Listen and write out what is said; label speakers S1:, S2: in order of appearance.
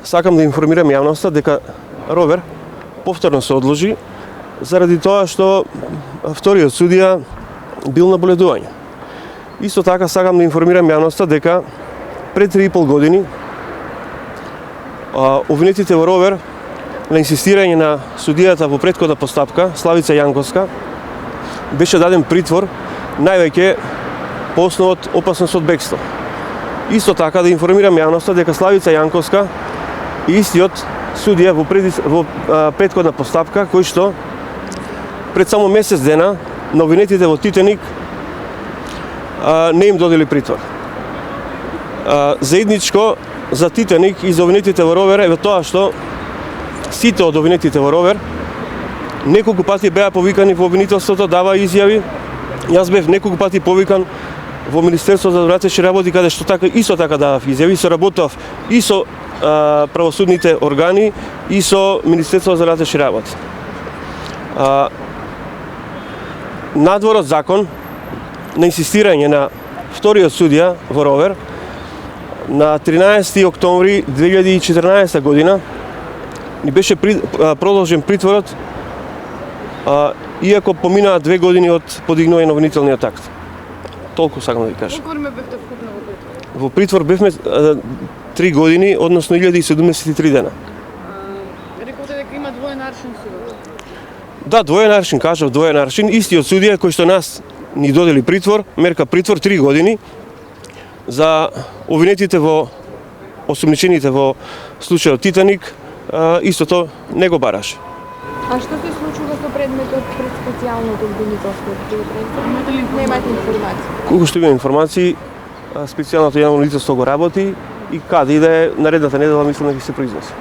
S1: сакам да информирам јавноста дека ровер повторно се одложи заради тоа што вториот судија бил на боледување. Исто така сакам да информирам јавноста дека пред 3,5 години обвинетите во ровер на инсистирање на судијата во претходна постапка Славица Јанковска беше даден притвор највеќе по основот опасност од бегство. Исто така да информирам јавноста дека Славица Јанковска е истиот судија во претходна постапка кој што пред само месец дена на обвинетите во Титаник не им додели притвор. Заедничко за Титаник и за обвинетите во ровер е тоа што сите од обвинетите во ровер неколку пати беа повикани во обвинителството, дава изјави. Јас бев неколку пати повикан во Министерството за внатрешни работи, каде што исто така давав изјави, соработав и со правосудните органи и со Министерството за внатрешни работи. Надвор од закон, на инсистирање на вториот судија во ровер, на 13 октомври 2014 година ни беше продолжен притворот, иако поминаа 2 години од подигнување на обвинителниот акт. Толку сакам да ви кажам.
S2: Колку време бевте вкупно во притвор?
S1: Во притвор бевме 3 години, односно 1073 дена.
S2: Рековте дека има двоен аршин судот.
S1: Да, двоен аршин, кажав, двоен аршин. Истиот судија кој што нас ни додели притвор, мерка притвор 3 години за обвинетите во осумничените во случајот Титаник, истото не го бараше.
S3: А што се случува со предметот пред специјалното обвинителство? Немате информација?
S1: Колку што имам информации, специјалното јавно обвинителство го работи и каде иде наредната недела, мислам да ќе се произнесе.